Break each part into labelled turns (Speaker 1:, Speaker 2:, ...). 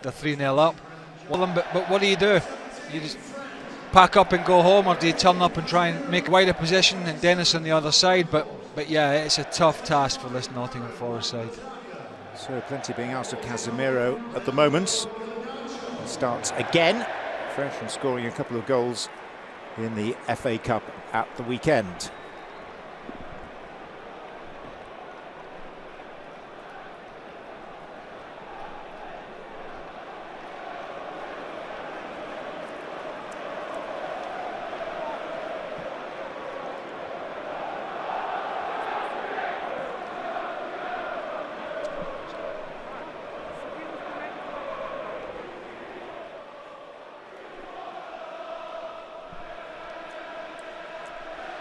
Speaker 1: They're 3-0 up. Well, but what do? You just pack up and go home, or do you turn up and try and make a wider position and Dennis on the other side? But yeah, it's a tough task for this Nottingham Forest side.
Speaker 2: So plenty being asked of Casemiro at the moment. He starts again, fresh from scoring a couple of goals in the FA Cup at the weekend.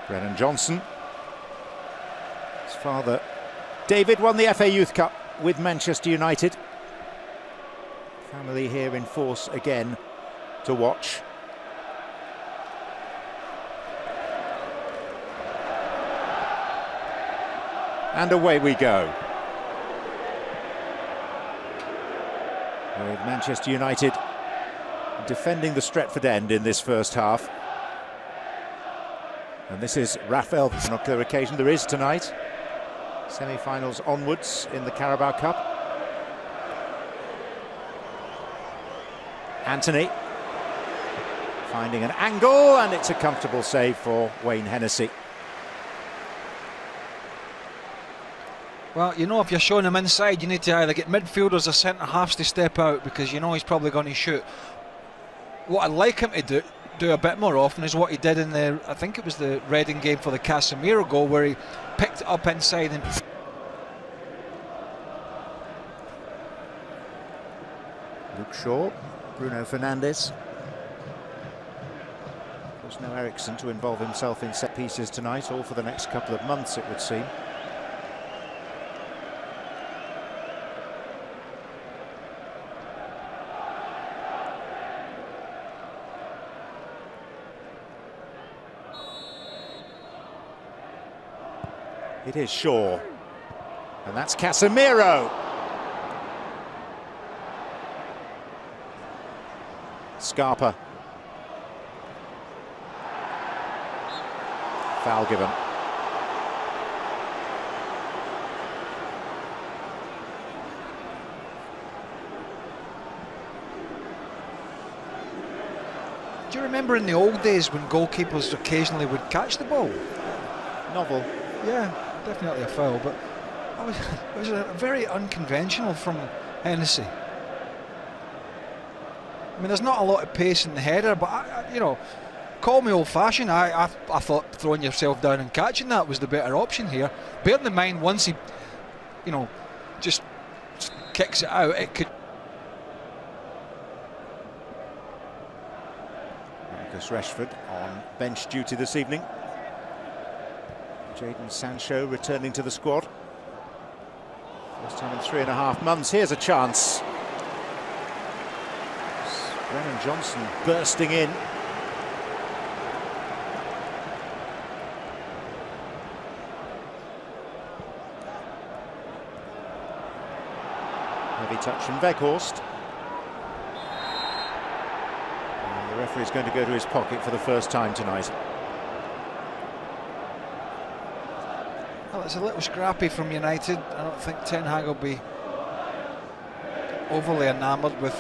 Speaker 2: Brennan Johnson. His father, David, won the FA Youth Cup with Manchester United. Family here in force again to watch. And away we go. With Manchester United defending the Stretford end in this first half. And this is Rafael, on a clear occasion there is tonight. Semi-finals onwards in the Carabao Cup. Anthony finding an angle, and it's a comfortable save for Wayne Hennessy.
Speaker 1: Well, you know, if you're showing him inside, you need to either get midfielders or centre-halves to step out, because you know he's probably going to shoot. What I'd like him to do a bit more often is what he did in the, I think it was the Reading game for the Casemiro goal, where he picked it up inside and
Speaker 2: Luke Shaw, Bruno Fernandes. There's no Ericsson to involve himself in set pieces tonight, or for the next couple of months it would seem. It is Shaw, and that's Casemiro. Scarpa. Foul given.
Speaker 1: do you remember in the old days when goalkeepers occasionally would catch the ball?
Speaker 2: Novel.
Speaker 1: Yeah, definitely a foul, but it was very unconventional from Hennessy. I mean, there's not a lot of pace in the header, but you know, call me old-fashioned. I thought throwing yourself down and catching that was the better option here. Bearing in mind, once he, you know, just kicks it out, it could.
Speaker 2: Marcus Rashford on bench duty this evening. Jadon Sancho returning to the squad. First time in 3.5 months. Here's a chance. Brennan Johnson bursting in. Heavy touch from Weghorst. And the referee's going to go to his pocket for the first time tonight.
Speaker 1: Well, it's a little scrappy from United. I don't think Ten Hag will be overly enamoured with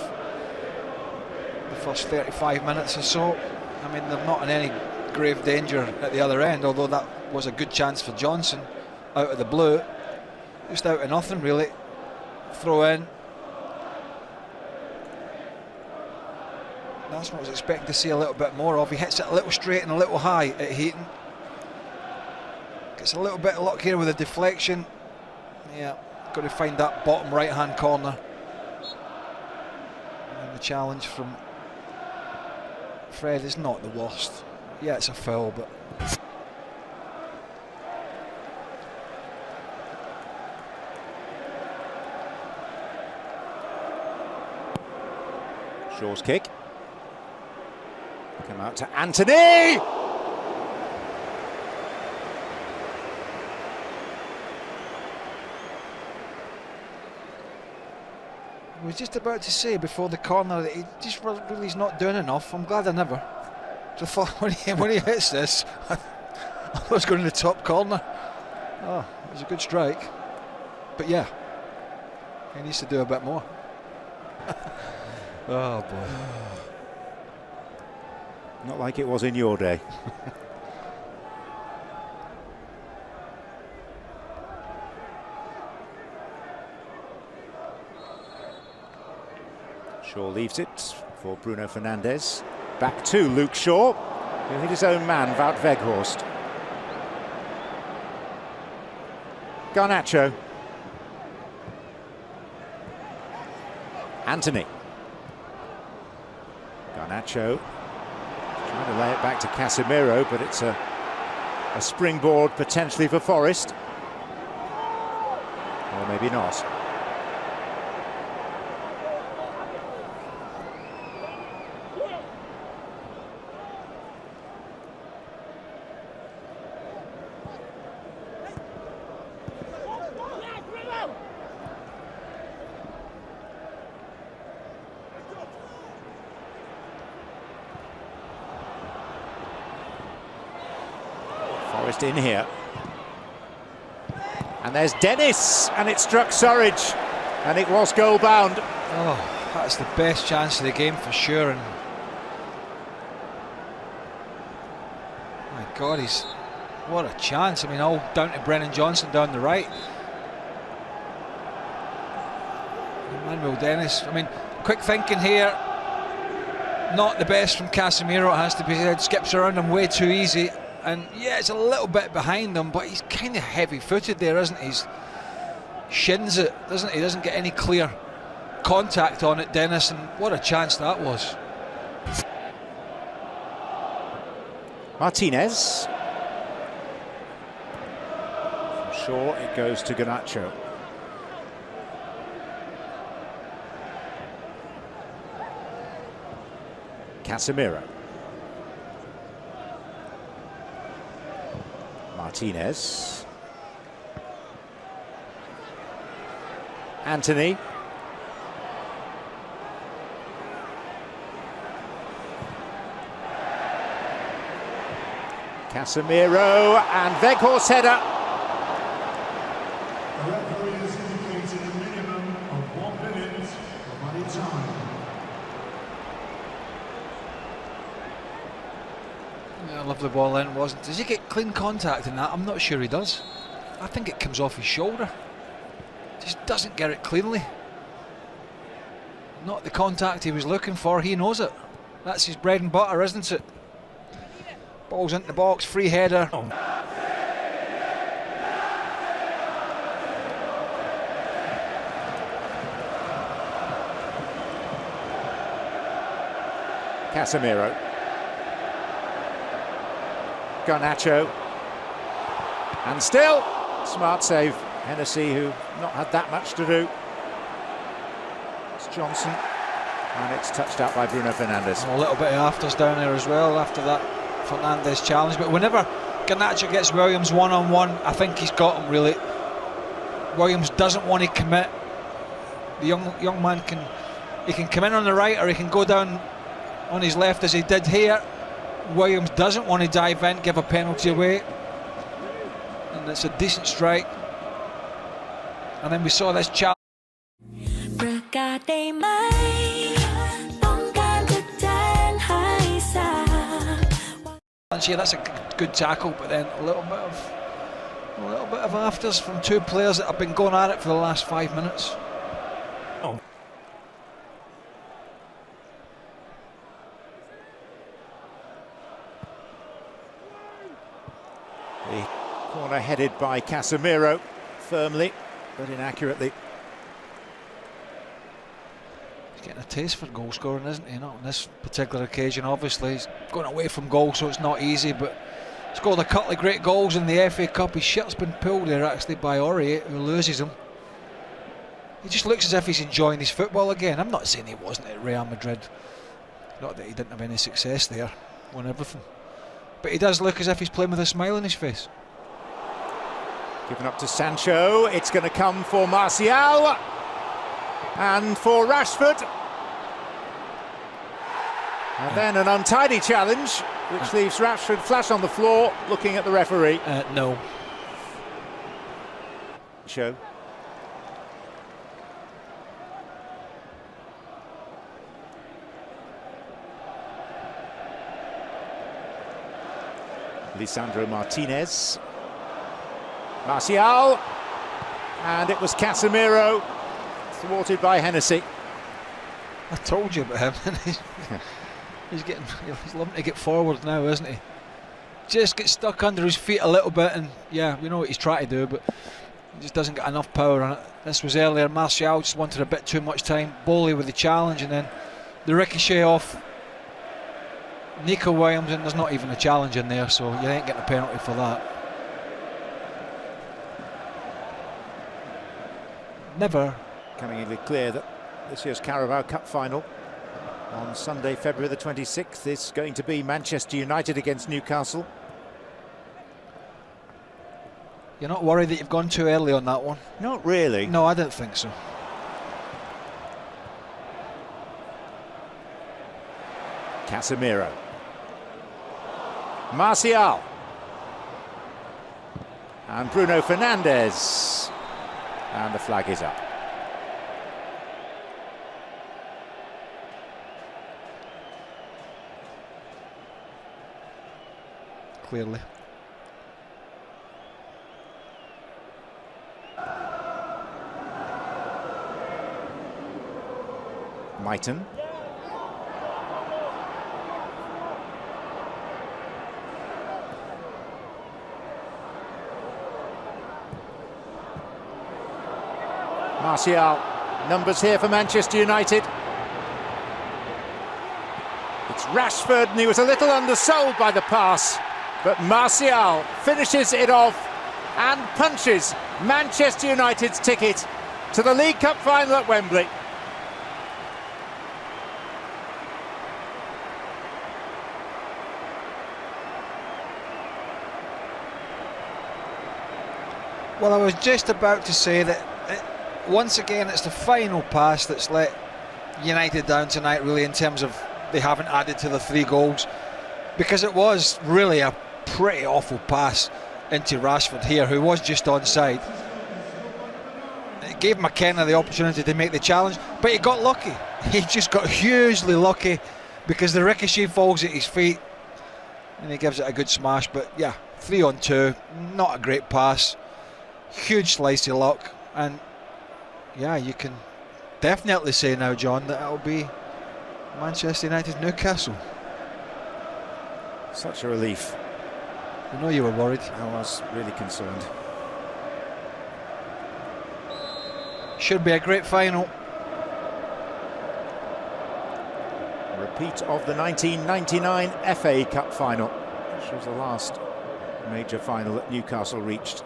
Speaker 1: the first 35 minutes or so. I mean, they're not in any grave danger at the other end, although that was a good chance for Johnson out of the blue. Just out of nothing, really. Throw in. That's what I was expecting to see a little bit more of. He hits it a little straight and a little high at Heaton. Gets a little bit of luck here with a deflection. Yeah, got to find that bottom right-hand corner. And the challenge from Fred is not the worst. Yeah, it's a foul, but
Speaker 2: Shaw's kick. Come out to Anthony!
Speaker 1: was just about to say before the corner that he just really is not doing enough. I'm glad I never. So I thought when he hits this, I was going to the top corner. Oh, it was a good strike. But yeah, he needs to do a bit more. Oh boy.
Speaker 2: Not like it was in your day. Shaw leaves it for Bruno Fernandes. Back to Luke Shaw, who hit his own man, Wout Weghorst. Garnacho. Anthony. Garnacho trying to lay it back to Casemiro, but it's a springboard potentially for Forest. Or maybe not. Forest in here. And there's Dennis, and it struck Surridge, and it was goal bound.
Speaker 1: Oh, that's the best chance of the game for sure. And my God, what a chance. I mean, all down to Brennan Johnson down the right. Emmanuel Dennis. I mean, quick thinking here. Not the best from Casemiro, it has to be said. Skips around him way too easy. And yeah, it's a little bit behind him, but he's kind of heavy-footed there, isn't he? He shins it, doesn't he? Doesn't get any clear contact on it, Dennis, and what a chance that was.
Speaker 2: Martinez. From Shaw, it goes to Garnacho. Casemiro. Martinez. Anthony. Casemiro and Weghorst header.
Speaker 3: The referee has indicated a minimum of 1 minute of added time.
Speaker 1: Yeah, lovely ball in, wasn't it? Does he get clean contact in that? I'm not sure he does. I think it comes off his shoulder. Just doesn't get it cleanly. Not the contact he was looking for, he knows it. That's his bread and butter, isn't it? Ball's into the box, free header.
Speaker 2: Casemiro. Garnacho. And still, smart save. Hennessy, who not had that much to do. It's Johnson. And it's touched out by Bruno Fernandes.
Speaker 1: A little bit of afters down there as well after that Fernandes challenge. But whenever Garnacho gets Williams one-on-one, I think he's got him really. Williams doesn't want to commit. The young man can come in on the right or he can go down on his left as he did here. Williams doesn't want to dive in, give a penalty away. And it's a decent strike. And then we saw this challenge. Yeah, that's a good tackle, but then a little bit of afters from two players that have been going at it for the last 5 minutes.
Speaker 2: Oh. The corner headed by Casemiro, firmly but inaccurately.
Speaker 1: He's getting a taste for goal scoring, isn't he? Not on this particular occasion, obviously. He's going away from goal, so it's not easy, but scored a couple of great goals in the FA Cup. His shirt's been pulled there actually by Aurier, who loses him. He just looks as if he's enjoying his football again. I'm not saying he wasn't at Real Madrid. Not that he didn't have any success there, won everything. But he does look as if he's playing with a smile on his face.
Speaker 2: Given up to Sancho, it's going to come for Martial. And for Rashford. And then an untidy challenge, which leaves Rashford flat on the floor, looking at the referee.
Speaker 1: No.
Speaker 2: Show. Lisandro Martinez. Martial. And it was Casemiro, thwarted by Hennessy.
Speaker 1: I told you about him. he's loving to get forward now, isn't he? Just gets stuck under his feet a little bit, and yeah, we know what he's trying to do, but he just doesn't get enough power on it. This was earlier. Martial just wanted a bit too much time. Bowley with the challenge, and then the ricochet off Nico Williams, and there's not even a challenge in there, so you ain't getting a penalty for that. Never.
Speaker 2: Coming in clear that this year's Carabao Cup final on Sunday, February the 26th, is going to be Manchester United against Newcastle.
Speaker 1: You're not worried that you've gone too early on that one?
Speaker 2: Not really.
Speaker 1: No, I don't think so.
Speaker 2: Casemiro. Martial. And Bruno Fernandes. And the flag is up.
Speaker 1: Clearly.
Speaker 2: Mighton. Martial, numbers here for Manchester United. It's Rashford, and he was a little undersold by the pass, but Martial finishes it off and punches Manchester United's ticket to the League Cup final at Wembley.
Speaker 1: Well, I was just about to say that once again it's the final pass that's let United down tonight, really, in terms of they haven't added to the 3 goals, because it was really a pretty awful pass into Rashford here, who was just onside. It gave McKenna the opportunity to make the challenge, but he got lucky. He just got hugely lucky, because the ricochet falls at his feet and he gives it a good smash. But yeah, 3-on-2, not a great pass, huge slice of luck, and yeah, you can definitely say now, John, that it'll be Manchester United Newcastle.
Speaker 2: Such a relief.
Speaker 1: I know you were worried.
Speaker 2: I was really concerned.
Speaker 1: Should be a great final.
Speaker 2: A repeat of the 1999 FA Cup final, which was the last major final that Newcastle reached.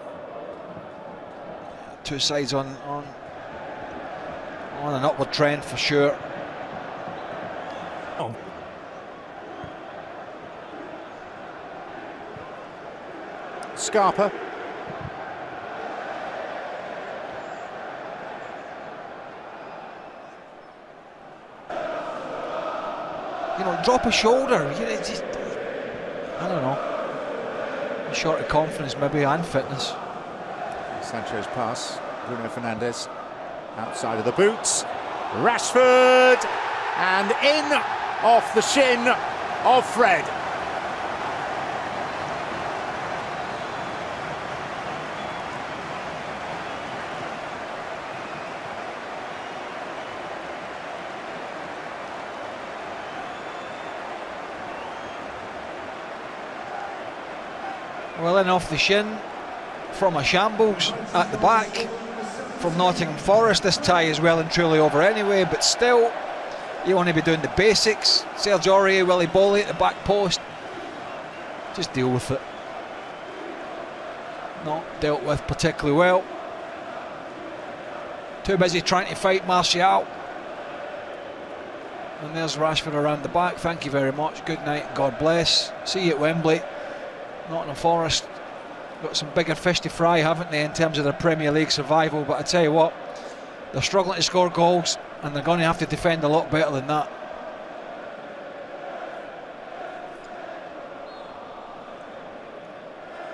Speaker 1: Two sides on an upward trend for sure.
Speaker 2: Oh. Scarpa.
Speaker 1: You know, drop a shoulder. You know, just, I don't know. Short of confidence, maybe, and fitness.
Speaker 2: Sancho's pass. Bruno Fernandes outside of the boots. Rashford, and in off the shin of Fred.
Speaker 1: Well, in off the shin from a shambles at the back from Nottingham Forest. This tie is well and truly over anyway, but still, you want to be doing the basics. Serge Aurier, Willy Bowley at the back post. Just deal with it. Not dealt with particularly well. Too busy trying to fight Martial. And there's Rashford around the back. Thank you very much. Good night. God bless. See you at Wembley. Nottingham Forest got some bigger fish to fry, haven't they, in terms of their Premier League survival? But I tell you what, They're struggling to score goals, and they're going to have to defend a lot better than that.